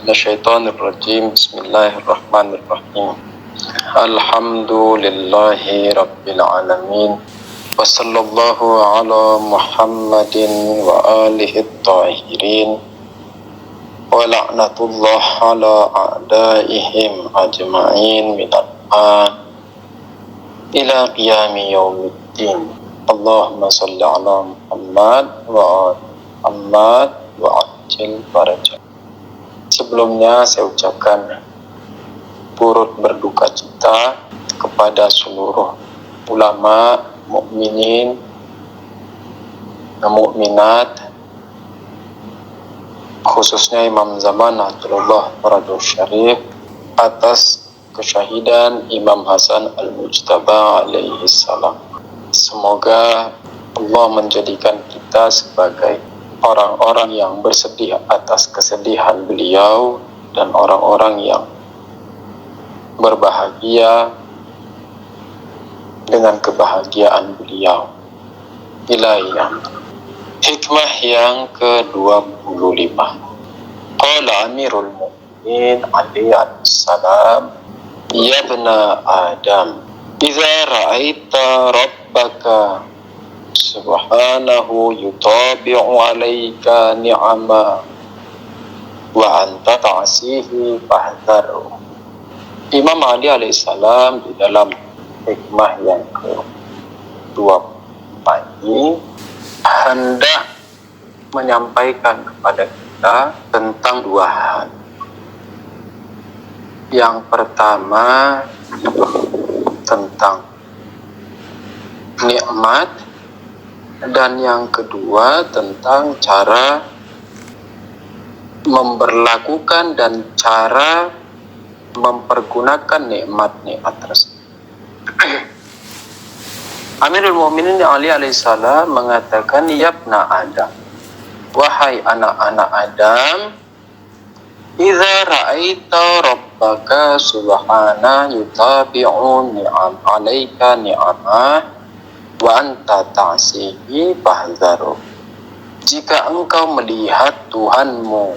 Minasyaitonirrajim. Bismillahirrahmanirrahim. Alhamdulillahi rabbil alamin. Wa sallallahu ala Muhammadin wa alihi tahirin. Wa la'natullah ala a'daihim ajma'in minal an ila qiyami yaumiddin. Allahumma salli ala Muhammad wa Muhammad wa ajil farajah. Sebelumnya saya ucapkan turut berduka cita kepada seluruh ulama, mukminin, mukminat, khususnya Imam Zaman Atullah Faradul Syarif atas kesyahidan Imam Hasan Al-Mujtaba alaihi salam. Semoga Allah menjadikan kita sebagai orang-orang yang bersedih atas kesedihan beliau dan orang-orang yang berbahagia dengan kebahagiaan beliau. Ilahi. Hikmah yang ke-25. Qala Amirul Mu'minin alaihi salam, ya ibna Adam, idza ra'aita rabbaka subhanahu yutabi'u alaika ni'ama wa anta ta'asihi fahdharu. Imam Ali alaihissalam di dalam hikmah yang ke-24 ini hendak menyampaikan kepada kita tentang dua hal. Yang pertama tentang nikmat, dan yang kedua tentang cara memperlakukan dan cara mempergunakan nikmat-nikmat tersebut. Amirul Mukminin Ali alaihissalam mengatakan, ya ibna Adam, wahai anak-anak Adam, idza ra'aita rabbaka subhana yutabi'u ni'am alaika ni'amah wa anta ta'sihi fahdharu. Jika engkau melihat Tuhanmu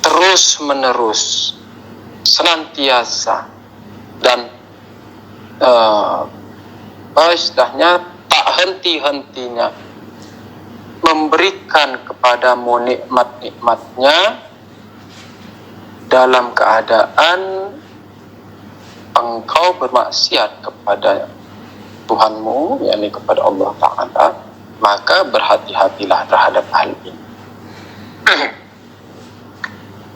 terus menerus, senantiasa, dan istilahnya tak henti-hentinya memberikan kepadamu nikmat-nikmatnya dalam keadaan engkau bermaksiat kepada Tuhanmu, yakni kepada Allah Ta'ala, maka berhati-hatilah terhadap hal ini.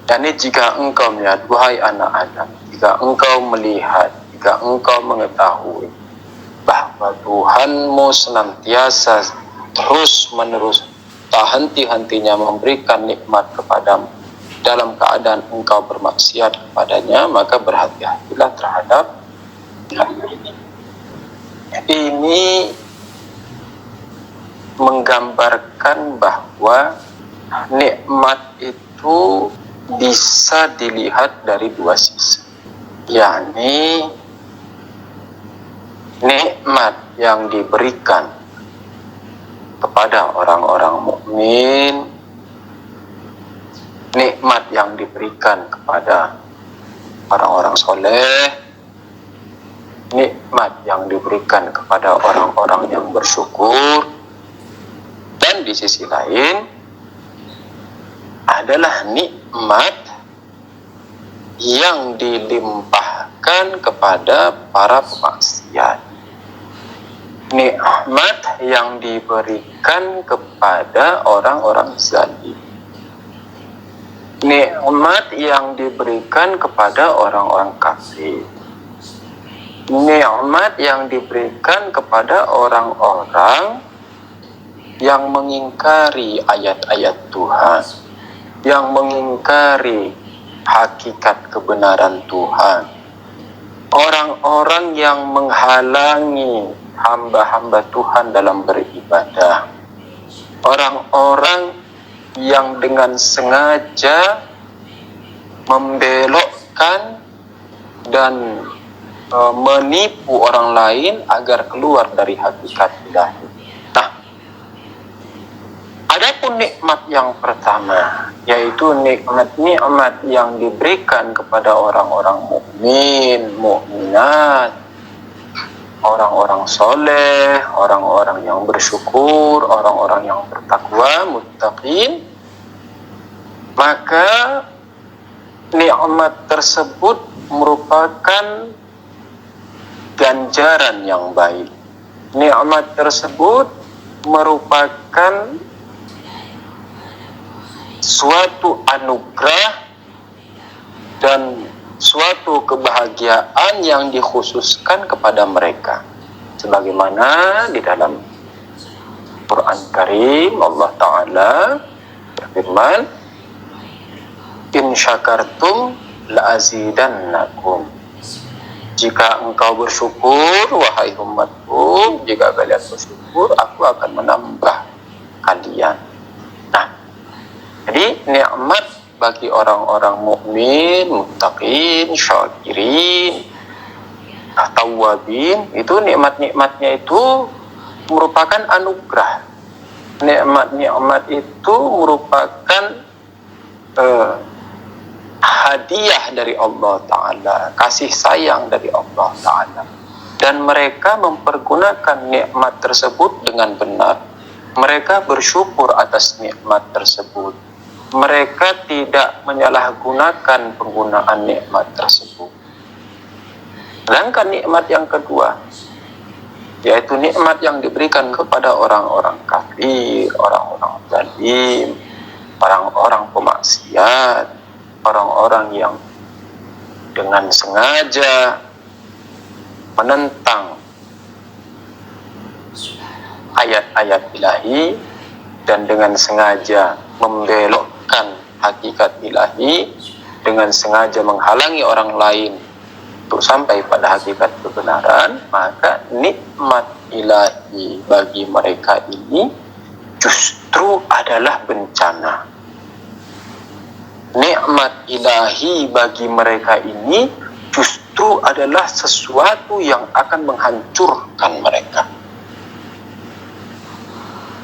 Yani jika engkau melihat, wahai anak Adam, jika engkau melihat, jika engkau mengetahui bahwa Tuhanmu senantiasa terus menerus tak henti-hentinya memberikan nikmat kepadamu dalam keadaan engkau bermaksiat kepadanya, maka berhati-hatilah terhadap hal ini. Ini menggambarkan bahwa nikmat itu bisa dilihat dari dua sisi, yakni nikmat yang diberikan kepada orang-orang mukmin, nikmat yang diberikan kepada orang-orang soleh, nikmat yang diberikan kepada orang-orang yang bersyukur, dan di sisi lain adalah nikmat yang dilimpahkan kepada para pemaksiat, nikmat yang diberikan kepada orang-orang zalim, nikmat yang diberikan kepada orang-orang kafir, nikmat yang diberikan kepada orang-orang yang mengingkari ayat-ayat Tuhan, yang mengingkari hakikat kebenaran Tuhan, orang-orang yang menghalangi hamba-hamba Tuhan dalam beribadah, orang-orang yang dengan sengaja membelokkan dan menipu orang lain agar keluar dari hakikat ilahi. Nah, adapun nikmat yang pertama, yaitu nikmat-nikmat yang diberikan kepada orang-orang mukmin, mukminat, orang-orang soleh, orang-orang yang bersyukur, orang-orang yang bertakwa, muttaqin. Maka nikmat tersebut merupakan ganjaran yang baik. Nikmat tersebut merupakan suatu anugerah dan suatu kebahagiaan yang dikhususkan kepada mereka. Sebagaimana di dalam Quran Karim Allah Ta'ala berfirman, in syakartum la'azidannakum. Jika engkau bersyukur, wahai umatku, jika kalian bersyukur, aku akan menambah kalian. Nah, jadi nikmat bagi orang-orang mukmin, muttaqin, syakirin, tawwabin, itu nikmat-nikmatnya itu merupakan anugerah. Nikmat-nikmat itu merupakan hadiah dari Allah Ta'ala, kasih sayang dari Allah Ta'ala. Dan mereka mempergunakan nikmat tersebut dengan benar. Mereka bersyukur atas nikmat tersebut. Mereka tidak menyalahgunakan penggunaan nikmat tersebut. Sedangkan nikmat yang kedua, yaitu nikmat yang diberikan kepada orang-orang kafir, orang-orang zalim, orang-orang pemaksiat, orang-orang yang dengan sengaja menentang ayat-ayat ilahi dan dengan sengaja membelokkan hakikat ilahi, dengan sengaja menghalangi orang lain untuk sampai pada hakikat kebenaran, maka nikmat ilahi bagi mereka ini justru adalah bencana. Nikmat ilahi bagi mereka ini justru adalah sesuatu yang akan menghancurkan mereka.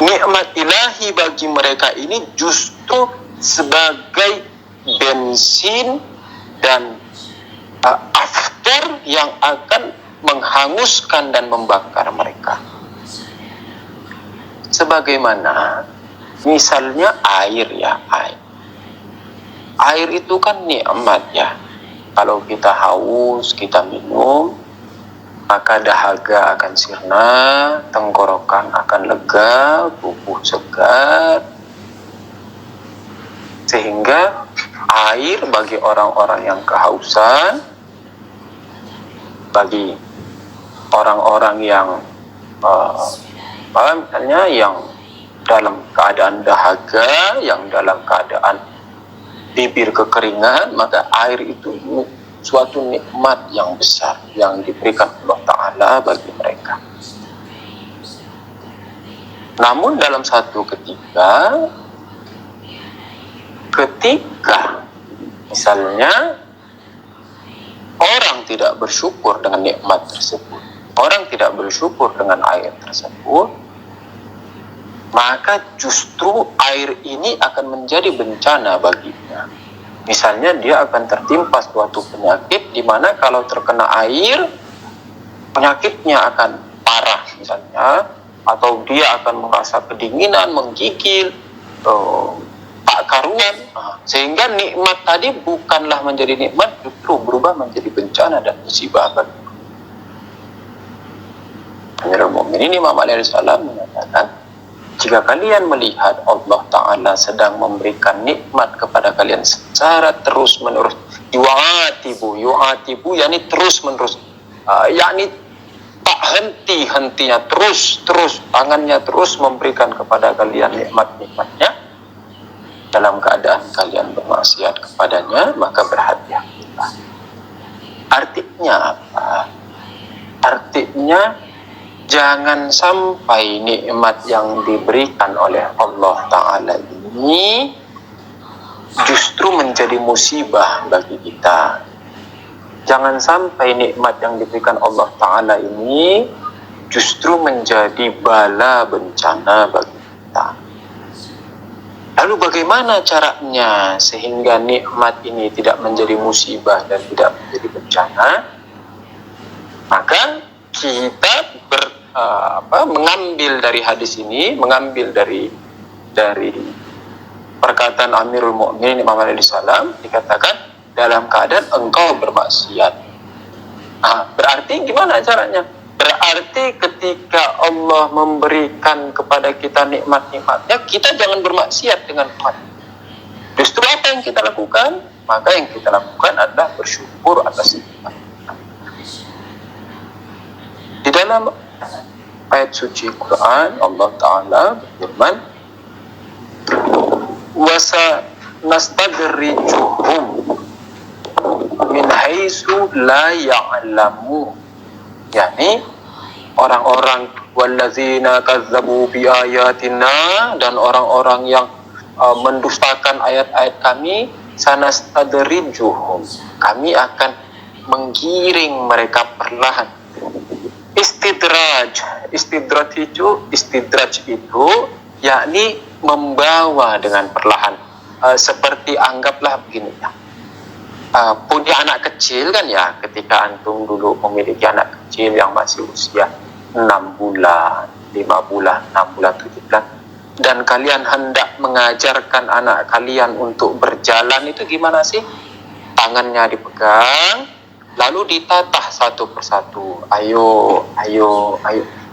Nikmat ilahi bagi mereka ini justru sebagai bensin dan aftur yang akan menghanguskan dan membakar mereka. Sebagaimana misalnya air, air itu kan nikmat ya. Kalau kita haus, kita minum, maka dahaga akan sirna, tenggorokan akan lega, tubuh segar. Sehingga air bagi orang-orang yang kehausan, bagi orang-orang yang misalnya yang dalam keadaan dahaga, yang dalam keadaan bibir kekeringan, maka air itu suatu nikmat yang besar yang diberikan Allah Ta'ala bagi mereka. Namun dalam satu ketika misalnya orang tidak bersyukur dengan nikmat tersebut, orang tidak bersyukur dengan air tersebut, maka justru air ini akan menjadi bencana baginya. Misalnya dia akan tertimpa suatu penyakit di mana kalau terkena air, penyakitnya akan parah misalnya, atau dia akan merasa kedinginan, menggigil, tak karuan, sehingga nikmat tadi bukanlah menjadi nikmat, justru berubah menjadi bencana dan musibah bagi Amirul Mukminin Imam Ali alaihi salam mengatakan, jika kalian melihat Allah Ta'ala sedang memberikan nikmat kepada kalian secara terus-menerus, yu'atibu, yakni terus-menerus, yakni tak henti-hentinya, terus tangannya terus memberikan kepada kalian nikmat-nikmatnya, dalam keadaan kalian bermaksiat kepadanya, maka berhati-hatilah. Artinya apa? Artinya jangan sampai nikmat yang diberikan oleh Allah Ta'ala ini justru menjadi musibah bagi kita. Jangan sampai nikmat yang diberikan Allah Ta'ala ini justru menjadi bala bencana bagi kita. Lalu bagaimana caranya sehingga nikmat ini tidak menjadi musibah dan tidak menjadi bencana? Maka kita mengambil dari hadis ini, mengambil dari perkataan Amirul Mukminin Imam Ali salam, dikatakan dalam keadaan engkau bermaksiat. Berarti gimana caranya? Berarti ketika Allah memberikan kepada kita nikmat-nikmatnya, kita jangan bermaksiat dengan nikmat. Justru apa yang kita lakukan? Maka yang kita lakukan adalah bersyukur atas nikmat. Di dalam ayat suci Quran, Allah Ta'ala berfirman, wasa nastadrijuhum min haitsu la ya'lamun. yakni orang-orang wallazina kazzabu bi ayatina, dan orang-orang yang mendustakan ayat-ayat kami, sanastadrijuhum, kami akan menggiring mereka perlahan. Istidraj itu yakni membawa dengan perlahan. Seperti anggaplah begini ya, punya anak kecil kan ya, ketika antum dulu memiliki anak kecil yang masih usia 6 bulan, 5 bulan, 6 bulan, 7 bulan, dan kalian hendak mengajarkan anak kalian untuk berjalan, itu gimana sih? Tangannya dipegang, lalu ditatah satu persatu, ayo,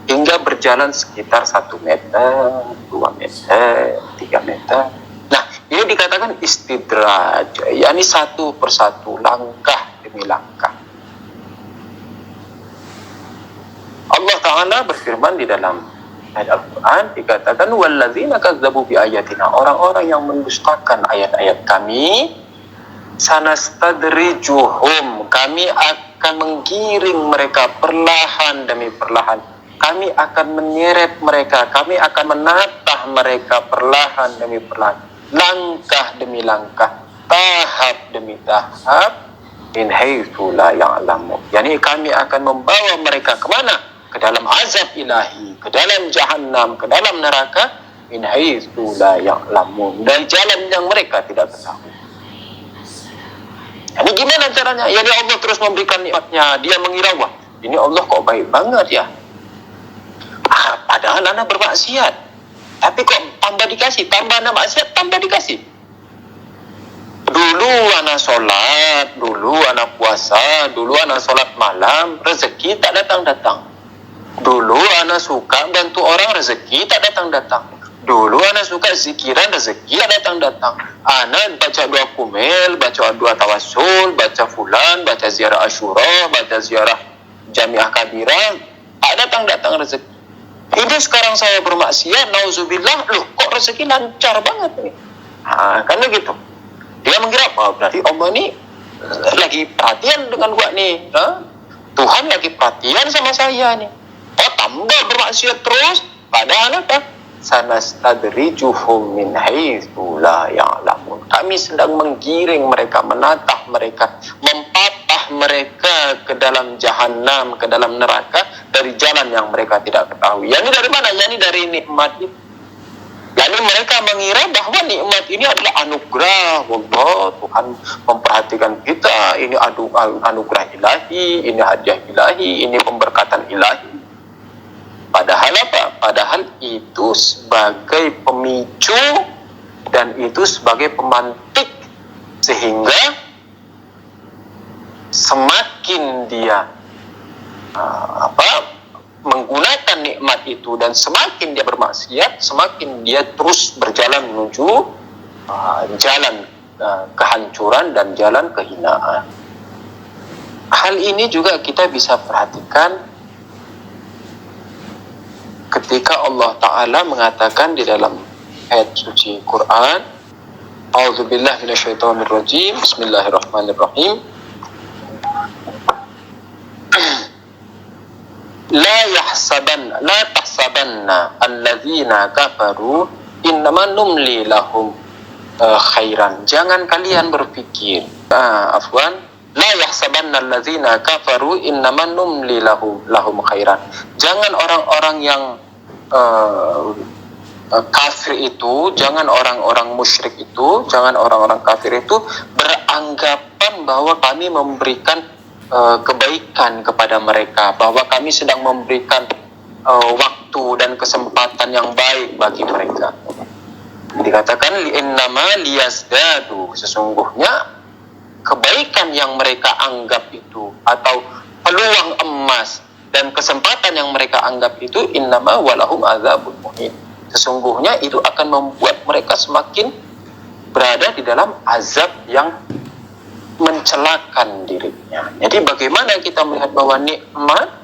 hingga berjalan sekitar 1 meter, 2 meter, 3 meter. Nah, ini dikatakan istidraj, yakni satu persatu, langkah demi langkah. Allah Ta'ala berfirman di dalam ayat Al-Quran, dikatakan wallazina kazzabu bi ayatina, orang-orang yang mendustakan ayat-ayat kami, sanastadrijuhum, kami akan menggiring mereka perlahan demi perlahan, kami akan menyeret mereka, kami akan menatah mereka perlahan demi perlahan, langkah demi langkah, tahap demi tahap, min haitsu la ya'lamun, yakni kami akan membawa mereka kemana? Ke dalam azab ilahi, ke dalam jahannam, ke dalam neraka, min haitsu la ya'lamun, dari jalan yang mereka tidak ketahui. Ini gimana caranya? Ya Allah terus memberikan nikmatnya, dia mengira, wah ini Allah kok baik banget ya, padahal anak bermaksiat, tapi kok tambah dikasih, tambah anak maksiat, tambah dikasih. Dulu anak sholat, dulu anak puasa, dulu anak sholat malam, rezeki tak datang-datang. Dulu anak suka bantu orang, rezeki tak datang-datang. Dulu anak suka zikiran, rezeki tak datang-datang. Anak baca doa kumel, baca doa tawassul, baca fulan, baca ziarah Asyura, baca ziarah Jamiah Kabirah, tak datang-datang rezeki. Ini sekarang saya bermaksiat, nauzubillah, loh kok rezeki lancar banget nih. Karena gitu. Dia mengira, berarti Allah ini lagi perhatian dengan gua nih. Tuhan lagi perhatian sama saya nih. Tambah bermaksiat terus, padahal apa? Sanastadrijuhum min haitsu la ya'lamun. Kami sedang menggiring mereka, menatah mereka, mempatah mereka ke dalam jahanam, ke dalam neraka, dari jalan yang mereka tidak ketahui. Yani dari mana? Yani dari nikmat itu. Yani mereka mengira bahwa nikmat ini adalah anugerah Allah, Tuhan memperhatikan kita, ini anugerah ilahi, ini hadiah ilahi, ini pemberkatan ilahi. Padahal apa? Padahal itu sebagai pemicu dan itu sebagai pemantik, sehingga semakin dia menggunakan nikmat itu dan semakin dia bermaksiat, semakin dia terus berjalan menuju jalan kehancuran dan jalan kehinaan. Hal ini juga kita bisa perhatikan ketika Allah Ta'ala mengatakan di dalam ayat suci Quran, A'udzubillahi minasyaitonirrajim, Bismillahirrahmanirrahim. La tahsabanna alladzina kafaru innama numli lahum khairan. Jangan kalian berpikir, la yahsabanna alladzina kafaru innama numli lahum khairan. Jangan orang-orang yang kafir itu, jangan orang-orang musyrik itu, jangan orang-orang kafir itu beranggapan bahwa kami memberikan kebaikan kepada mereka, bahwa kami sedang memberikan waktu dan kesempatan yang baik bagi mereka. Dikatakan innama liyazdadu, sesungguhnya kebaikan yang mereka anggap itu atau peluang emas dan kesempatan yang mereka anggap itu innama walahum adzabun muhin, sesungguhnya itu akan membuat mereka semakin berada di dalam azab yang mencelakan dirinya. Jadi bagaimana kita melihat bahwa nikmat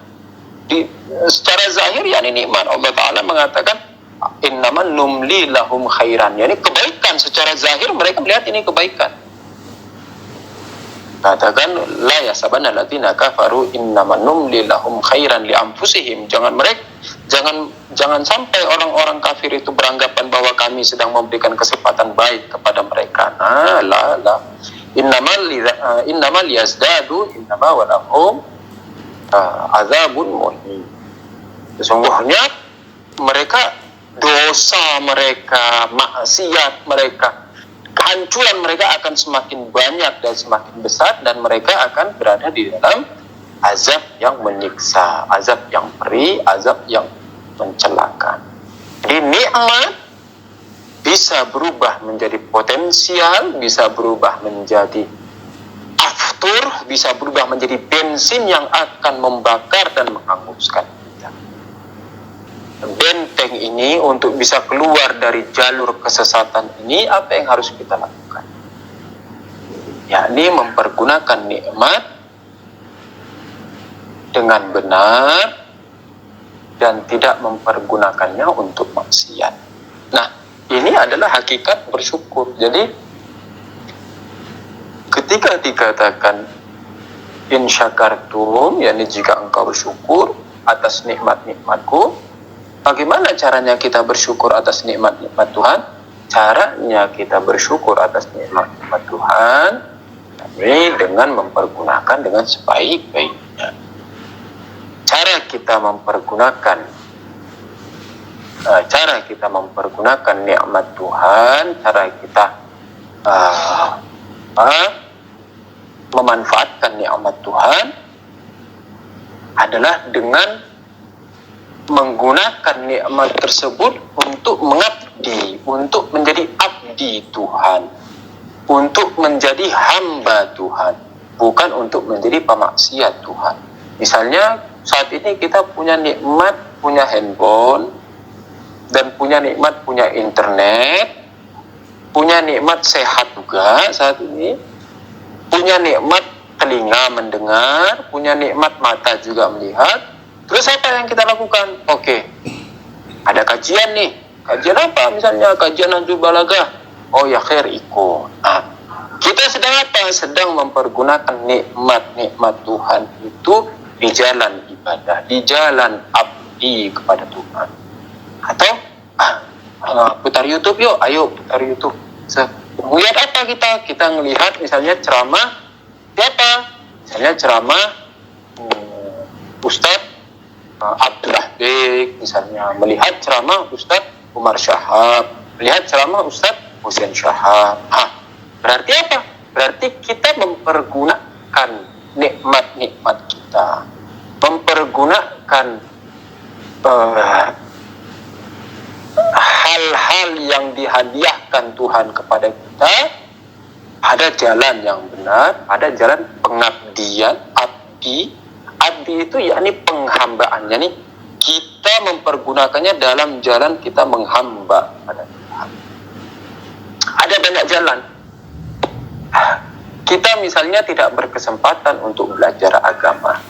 secara zahir, yakni nikmat Allah Ta'ala mengatakan innaman numli lahum khairan, yakni kebaikan secara zahir mereka melihat ini kebaikan. Katakan la yasabanna alladziina kafaru innaman numli lahum khairan li anfusihim, jangan sampai orang-orang kafir itu beranggapan bahwa kami sedang memberikan kesempatan baik kepada mereka. La innamal liyazdadu innama walahum azabun muhin, sesungguhnya mereka, dosa mereka, maksiat mereka, kehancuran mereka akan semakin banyak dan semakin besar, dan mereka akan berada di dalam azab yang menyiksa, azab yang perih, azab yang mencelakan. Jadi nikmat bisa berubah menjadi potensial, bisa berubah menjadi aftur, bisa berubah menjadi bensin yang akan membakar dan menghanguskan kita. Benteng ini untuk bisa keluar dari jalur kesesatan ini, apa yang harus kita lakukan? Yakni mempergunakan nikmat dengan benar dan tidak mempergunakannya untuk maksiat. Nah, ini adalah hakikat bersyukur. Jadi ketika dikatakan in syakartum, yakni jika engkau bersyukur atas nikmat-nikmatku, bagaimana caranya kita bersyukur atas nikmat-nikmat Tuhan? Caranya kita bersyukur atas nikmat-nikmat Tuhan dengan mempergunakan dengan sebaik-baiknya. Cara kita mempergunakan nikmat Tuhan, cara kita memanfaatkan nikmat Tuhan adalah dengan menggunakan nikmat tersebut untuk mengabdi, untuk menjadi abdi Tuhan, untuk menjadi hamba Tuhan, bukan untuk menjadi pemaksiat Tuhan. Misalnya saat ini kita punya nikmat, punya handphone, dan punya nikmat, punya internet, punya nikmat sehat juga saat ini, punya nikmat telinga mendengar, punya nikmat mata juga melihat. Terus apa yang kita lakukan? Oke, ada kajian nih. Kajian apa? Misalnya kajian Nahjul Balaghah. Oh ya khair, ikut. Kita sedang apa? Sedang mempergunakan nikmat-nikmat Tuhan itu di jalan ibadah, di jalan abdi kepada Tuhan. Atau putar YouTube yuk, ayo putar YouTube. Melihat apa kita? Kita melihat misalnya ceramah siapa? Misalnya ceramah Ustadz Abdullah Bek, misalnya melihat ceramah Ustadz Umar Syahab, melihat ceramah Ustadz Husain Syahab. Berarti apa? Berarti kita mempergunakan nikmat-nikmat kita, mempergunakan hal-hal yang dihadiahkan Tuhan kepada kita, ada jalan yang benar, ada jalan pengabdian, abdi itu yakni penghambaan, yakni kita mempergunakannya dalam jalan kita menghamba pada Tuhan. Ada banyak jalan. Kita misalnya tidak berkesempatan untuk belajar agama.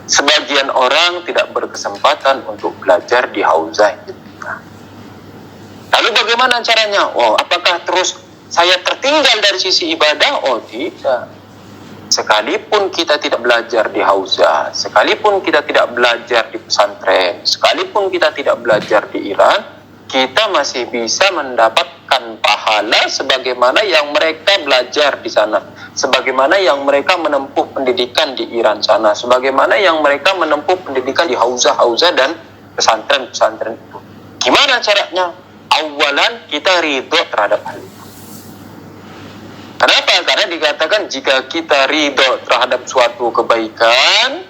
Sebagian orang tidak berkesempatan untuk belajar di hauzah kita. Lalu bagaimana caranya? Apakah terus saya tertinggal dari sisi ibadah? Tidak. Sekalipun kita tidak belajar di hauzah, sekalipun kita tidak belajar di pesantren, sekalipun kita tidak belajar di Iran, kita masih bisa mendapatkan pahala sebagaimana yang mereka belajar di sana, sebagaimana yang mereka menempuh pendidikan di Iran sana, sebagaimana yang mereka menempuh pendidikan di hauzah-hauzah dan pesantren-pesantren itu. Gimana caranya? Awalan kita ridho terhadap hal itu. Kenapa? Karena dikatakan jika kita ridho terhadap suatu kebaikan,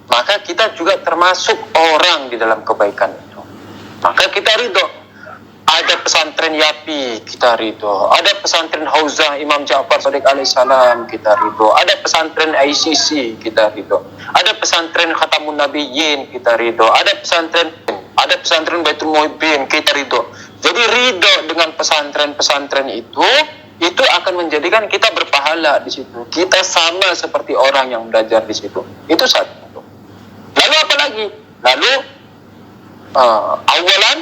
maka kita juga termasuk orang di dalam kebaikan itu. Maka kita ridho. Ada pesantren Yapi, kita ridho. Ada pesantren Hauzah Imam Ja'far Shadiq alaihissalam, kita ridho. Ada pesantren ICC, kita ridho. Ada pesantren Khatamun Nabiyyin, kita ridho. Ada pesantren Baitul Muhibbin, kita ridho. Jadi ridho dengan pesantren-pesantren itu akan menjadikan kita berpahala di situ. Kita sama seperti orang yang belajar di situ. Itu satu. Lalu apa lagi? Lalu awalan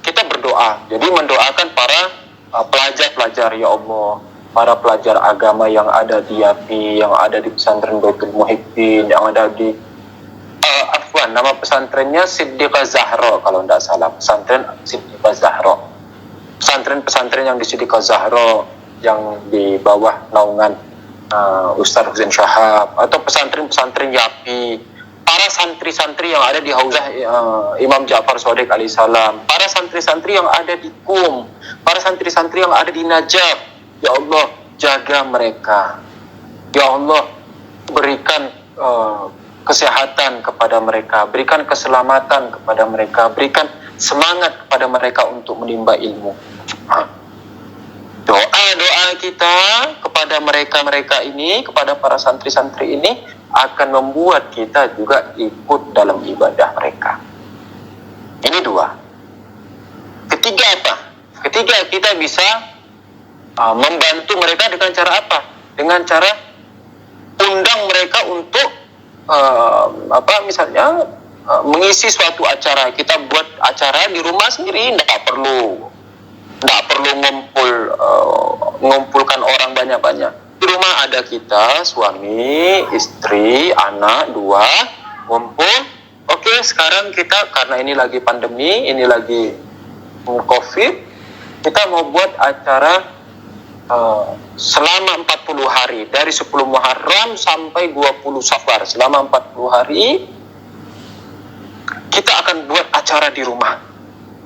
kita berdoa. Jadi mendoakan para pelajar-pelajar, ya Allah, para pelajar agama yang ada di Yapi, yang ada di pesantren Baitul Muhibbin, yang ada di nama pesantrennya Siddiqah Zahra kalau tidak salah, pesantren Siddiqah Zahra. Pesantren yang di Siddiqah Zahra yang di bawah naungan Ustaz Husain Syahab, atau pesantren-pesantren Yapi, para santri-santri yang ada di Hauzah Imam Ja'far Shadiq alaihissalam, para santri-santri yang ada di Qum, para santri-santri yang ada di Najaf, ya Allah jaga mereka, ya Allah berikan kesehatan kepada mereka, berikan keselamatan kepada mereka, berikan semangat kepada mereka untuk menimba ilmu. Doa-doa kita kepada mereka ini, kepada para santri-santri ini akan membuat kita juga ikut dalam ibadah mereka. Ini dua. Ketiga apa? Ketiga, kita bisa membantu mereka dengan cara apa? Dengan cara undang mereka untuk misalnya mengisi suatu acara. Kita buat acara di rumah sendiri, tidak perlu ngumpulkan orang banyak-banyak. Di rumah ada kita, suami, istri, anak, dua, ngumpul. Oke, sekarang kita, karena ini lagi pandemi, ini lagi COVID, kita mau buat acara selama 40 hari, dari 10 Muharram sampai 20 Safar, selama 40 hari, kita akan buat acara di rumah.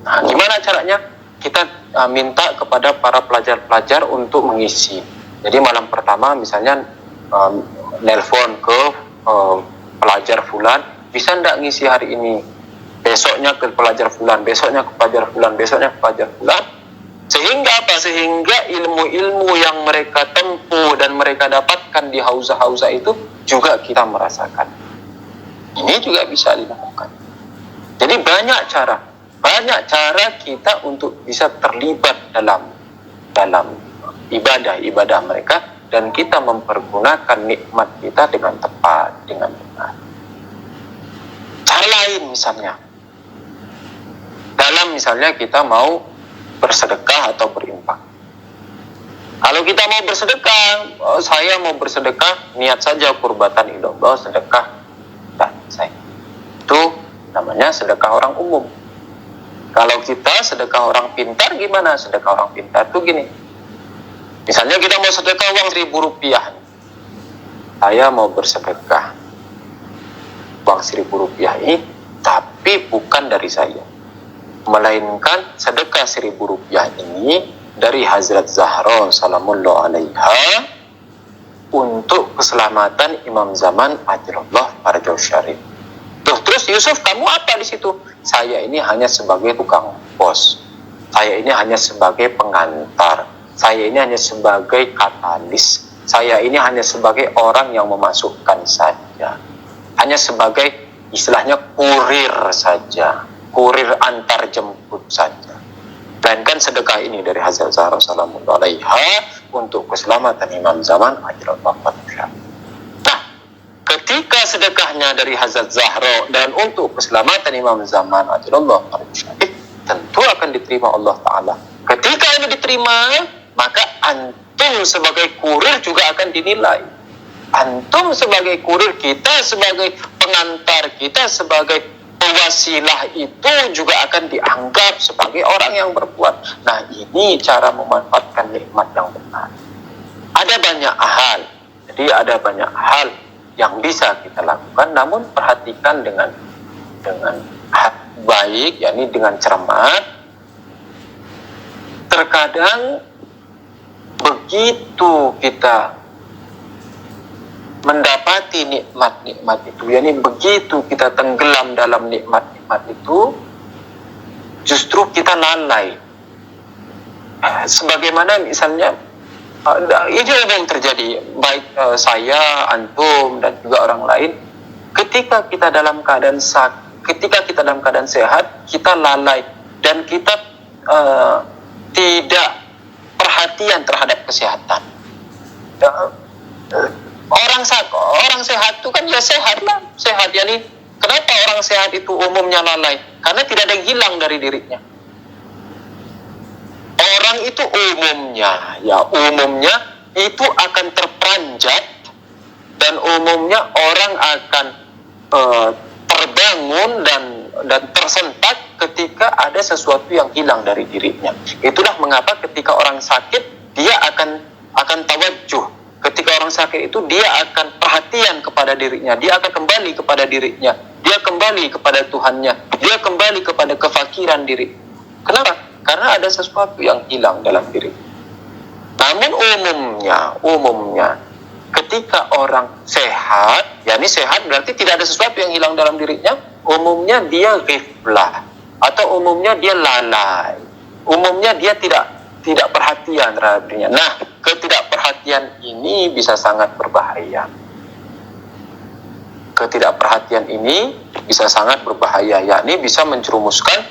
Nah, gimana caranya? Kita minta kepada para pelajar-pelajar untuk mengisi. Jadi malam pertama misalnya nelpon ke pelajar fulan, bisa ndak ngisi hari ini? Besoknya ke pelajar fulan, besoknya ke pelajar fulan, besoknya ke pelajar fulan. Sehingga apa? Sehingga ilmu-ilmu yang mereka tempuh dan mereka dapatkan di hauzah-hauzah itu juga kita merasakan. Ini juga bisa dilakukan. Jadi banyak cara kita untuk bisa terlibat dalam ibadah mereka, dan kita mempergunakan nikmat kita dengan tepat, dengan benar. Cara lain misalnya, misalnya kita mau bersedekah atau berinfak. Kalau kita mau bersedekah, saya mau bersedekah, niat saja kurbatan ilallah, sedekah, saya. Itu namanya sedekah orang umum. Kalau kita sedekah orang pintar, gimana? Sedekah orang pintar itu gini. Misalnya kita mau sedekah uang Rp1.000. Saya mau bersedekah uang Rp1.000 ini, tapi bukan dari saya, melainkan sedekah Rp1.000 ini dari Hazrat Zahra salamullah alaiha untuk keselamatan Imam Zaman Ajrullah Farjau Syarif. Terus Yusuf, kamu apa di situ? Saya ini hanya sebagai tukang pos. Saya ini hanya sebagai pengantar. Saya ini hanya sebagai katalis. Saya ini hanya sebagai orang yang memasukkan saja. Hanya sebagai istilahnya kurir saja. Kurir antar jemput saja. Melainkan sedekah ini dari Hazrat Zahra salamullah alaiha untuk keselamatan Imam Zaman Ajrullah Farjau Syarif. Ketika sedekahnya dari Hazrat Zahra dan untuk keselamatan Imam Zaman Ajrullah Farjau Syarif, tentu akan diterima Allah Ta'ala. Ketika ini diterima, maka antum sebagai kurir juga akan dinilai. Antum sebagai kurir, kita sebagai pengantar, kita sebagai pewasilah itu juga akan dianggap sebagai orang yang berbuat. Nah, ini cara memanfaatkan nikmat yang benar. Ada banyak hal. Jadi ada banyak hal yang bisa kita lakukan, namun perhatikan dengan hati. baik, yakni dengan cermat, terkadang begitu kita mendapati nikmat-nikmat itu, yakni begitu kita tenggelam dalam nikmat-nikmat itu, justru kita lalai. Sebagaimana misalnya ini yang terjadi, baik saya, antum, dan juga orang lain, ketika kita dalam keadaan sehat, kita lalai dan kita tidak perhatian terhadap kesehatan. Orang sehat itu kan ya sehat, yakni kenapa orang sehat itu umumnya lalai? Karena tidak ada yang hilang dari dirinya. Orang itu umumnya itu akan terperanjat, dan umumnya orang akan terbangun dan tersentak ketika ada sesuatu yang hilang dari dirinya. Itulah mengapa ketika orang sakit dia akan tawajuh. Ketika orang sakit itu dia akan perhatian kepada dirinya, dia akan kembali kepada dirinya, dia kembali kepada Tuhannya, dia kembali kepada kefakiran diri. Kenapa? Karena ada sesuatu yang hilang dalam diri. Namun umumnya ketika orang sehat, yakni sehat berarti tidak ada sesuatu yang hilang dalam dirinya, umumnya dia ghiflah, atau umumnya dia lalai, umumnya dia tidak perhatian terhadap dirinya. Nah, ketidakperhatian ini bisa sangat berbahaya. Ketidakperhatian ini bisa sangat berbahaya, yakni bisa menjerumuskan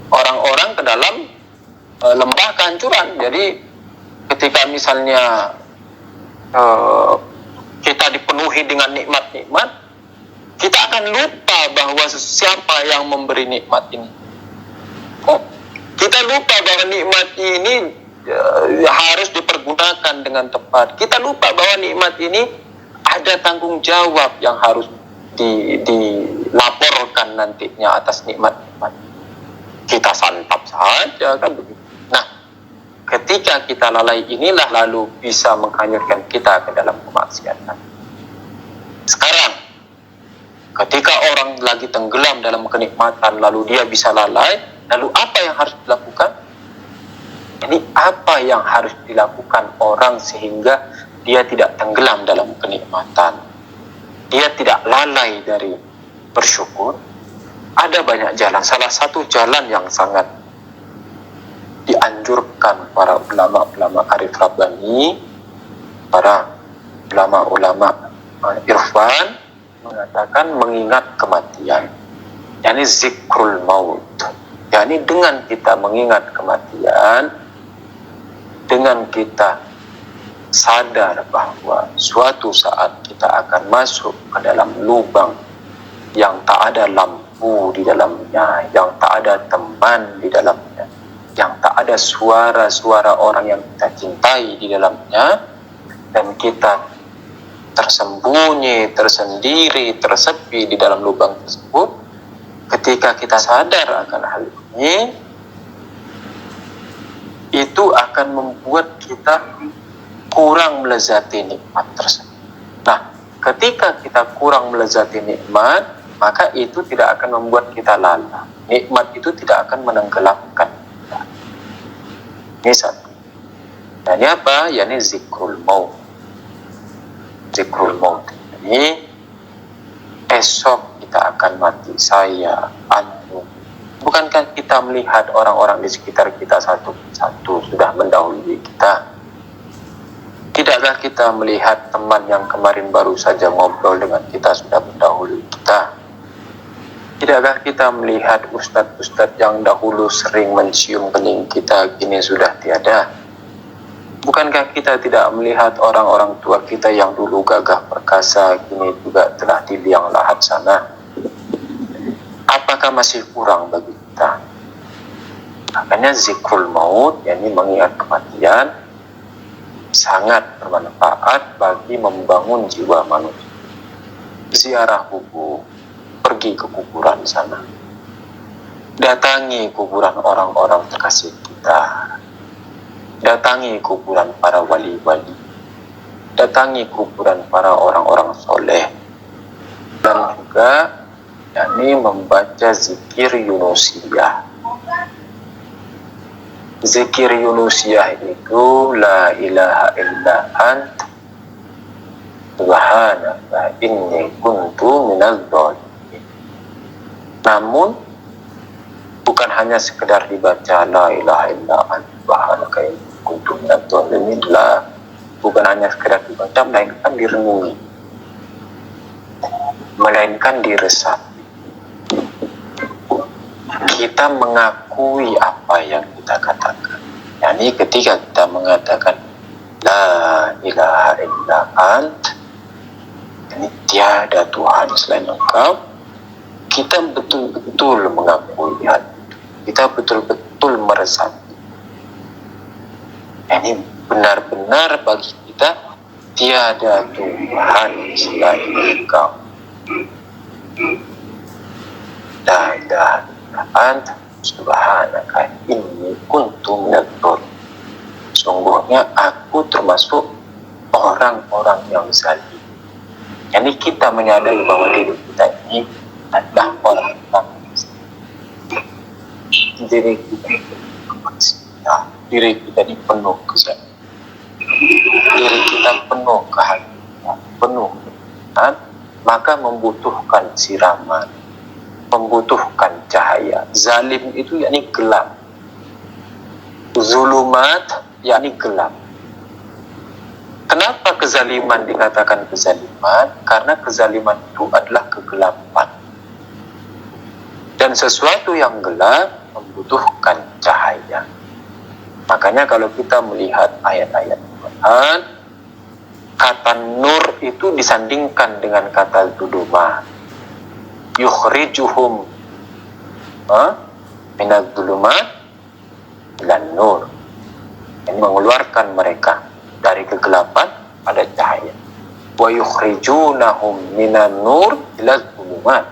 orang-orang ke dalam lembah kehancuran. Jadi ketika misalnya kita dipenuhi dengan nikmat-nikmat, kita akan lupa bahwa siapa yang memberi nikmat ini. Kita lupa bahwa nikmat ini harus dipergunakan dengan tepat. Kita lupa bahwa nikmat ini ada tanggung jawab yang harus dilaporkan nantinya atas nikmat-nikmat. Kita santap saja kan begitu. Nah, ketika kita lalai inilah lalu bisa menghanyutkan kita ke dalam kemaksiatan. Sekarang, ketika orang lagi tenggelam dalam kenikmatan lalu dia bisa lalai, lalu apa yang harus dilakukan? Ini apa yang harus dilakukan orang sehingga dia tidak tenggelam dalam kenikmatan, dia tidak lalai dari bersyukur? Ada banyak jalan. Salah satu jalan yang sangat dianjurkan para ulama-ulama arif rabbani, para ulama-ulama irfan, mengatakan mengingat kematian, yakni zikrul maut. Yakni dengan kita mengingat kematian, dengan kita sadar bahwa suatu saat kita akan masuk ke dalam lubang yang tak ada lampu di dalamnya, yang tak ada teman di dalamnya, yang tak ada suara-suara orang yang kita cintai di dalamnya, dan kita tersembunyi, tersendiri, tersepi di dalam lubang tersebut. Ketika kita sadar akan hal ini, itu akan membuat kita kurang melezati nikmat tersebut. Nah, ketika kita kurang melezati nikmat, maka itu tidak akan membuat kita lalai. Nikmat itu tidak akan menenggelamkan kita. Ini satu. Dan ini apa? Ini zikrul maut. Zikrul maut. Ini esok kita akan mati, saya, antum. Bukankah kita melihat orang-orang di sekitar kita satu-satu sudah mendahului kita? Tidakkah kita melihat teman yang kemarin baru saja ngobrol dengan kita sudah mendahului kita? Tidakkah kita melihat ustadz-ustadz yang dahulu sering mencium kening kita kini sudah tiada? Bukankah kita tidak melihat orang-orang tua kita yang dulu gagah perkasa kini juga telah di liang lahat sana? Apakah masih kurang bagi kita? Makanya zikrul maut, yakni mengingat kematian, sangat bermanfaat bagi membangun jiwa manusia. Ziarah kubur, pergi ke kuburan sana, datangi kuburan orang-orang terkasih kita, datangi kuburan para wali-wali, datangi kuburan para orang-orang soleh, dan juga yakni membaca zikir Yunusiyah. Zikir Yunusiyah itu la ilaha illa ant subhanaka inni kuntu minadz dzalimin. Namun bukan hanya sekedar dibaca la ilaha illa ant subhanaka inni kuntu minadz dzalimin, bukan hanya sekedar dibaca, melainkan direnungi, melainkan diresapi. Kita mengakui apa yang kita katakan. Yani ketika kita mengatakan la ilaha illa ant, ini tiada Tuhan selain Engkau, kita betul-betul mengakui hal itu. Kita betul-betul meresapi. Ini benar-benar bagi kita tiada Tuhan selain Engkau. La ilaha illa ant subhanaka inni kuntu minadz dzalimin. Sungguhnya aku termasuk orang-orang yang zalim. Yani kita menyadari bahwa diri kita ini adalah orang yang zalim. Diri kita kemaksiatan, diri kita dipenuh kezaliman, diri kita penuh kehancuran, penuh kehancuran, maka membutuhkan siraman, membutuhkan cahaya. Zalim itu yakni gelap. Zulumat yakni gelap. Kenapa kezaliman dikatakan kezaliman? Karena kezaliman itu adalah kegelapan. Dan sesuatu yang gelap membutuhkan cahaya. Makanya kalau kita melihat ayat-ayat Quran, kata nur itu disandingkan dengan kata zulumat. Yukhrijuhum minadz zulumat ilan nur. Ini mengeluarkan mereka dari kegelapan pada cahaya. Wa yukhrijunahum minan nur ila zulumat.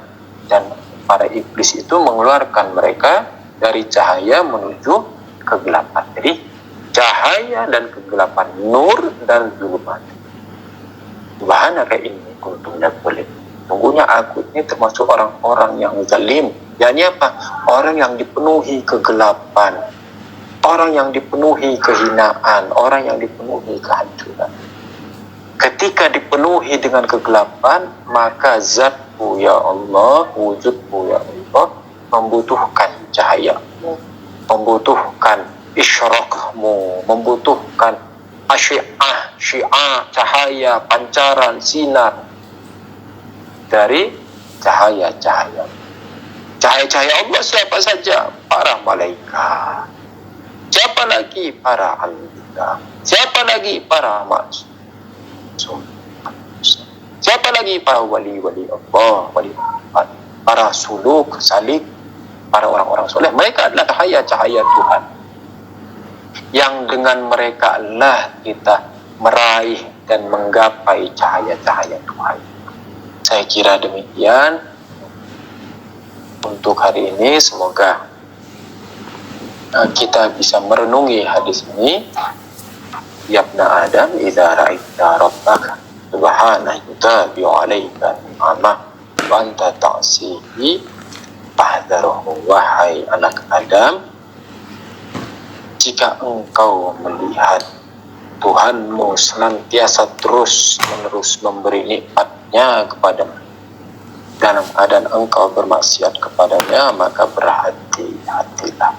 Dan para iblis itu mengeluarkan mereka dari cahaya menuju kegelapan. Jadi cahaya dan kegelapan, nur dan zulumat. Subhanaka inni kuntu minadz dzalimin. Sungguhnya aku ini termasuk orang-orang yang zalim. Yakni apa? Orang yang dipenuhi kegelapan, orang yang dipenuhi kehinaan, orang yang dipenuhi kehancuran. Ketika dipenuhi dengan kegelapan, maka zatmu ya Allah, wujudmu ya Allah, membutuhkan cahayamu, membutuhkan isyraqmu, membutuhkan syiah, cahaya, pancaran, sinar dari cahaya-cahaya. Cahaya-cahaya Allah siapa saja? Para malaikat. Siapa lagi? Para anbiya. Siapa lagi? Para maksum. Siapa lagi? Para wali-wali Allah, wali Allah, para suluk, salik, para orang-orang soleh. Mereka adalah cahaya-cahaya Tuhan, yang dengan mereka lah kita meraih dan menggapai cahaya-cahaya Tuhan. Saya kira demikian untuk hari ini. Semoga kita bisa merenungi hadis ini. Ya ibna Adam, idza ra'aita rabbaka subhanahu tabi'u 'alaika ni'amah wa anta ta'sihi fahdharhu. Wahai anak Adam, jika engkau melihat Tuhanmu senantiasa terus-menerus memberi nikmatnya kepadamu, dalam keadaan engkau bermaksiat kepadanya, maka berhati-hatilah.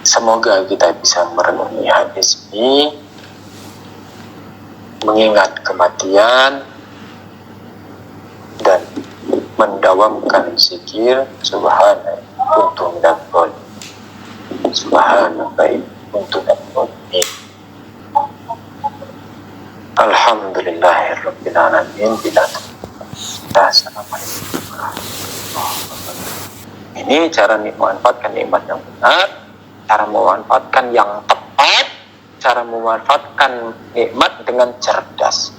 Semoga kita bisa merenungi hadis ini, mengingat kematian, dan mendawamkan zikir subhanallah untuk minadz subhanallah untuk minadz. Alhamdulillahirabbil alamin. Assalamualaikum warahmatullahi wabarakatuh. Ini cara memanfaatkan nikmat yang benar, cara memanfaatkan yang tepat, cara memanfaatkan nikmat dengan cerdas.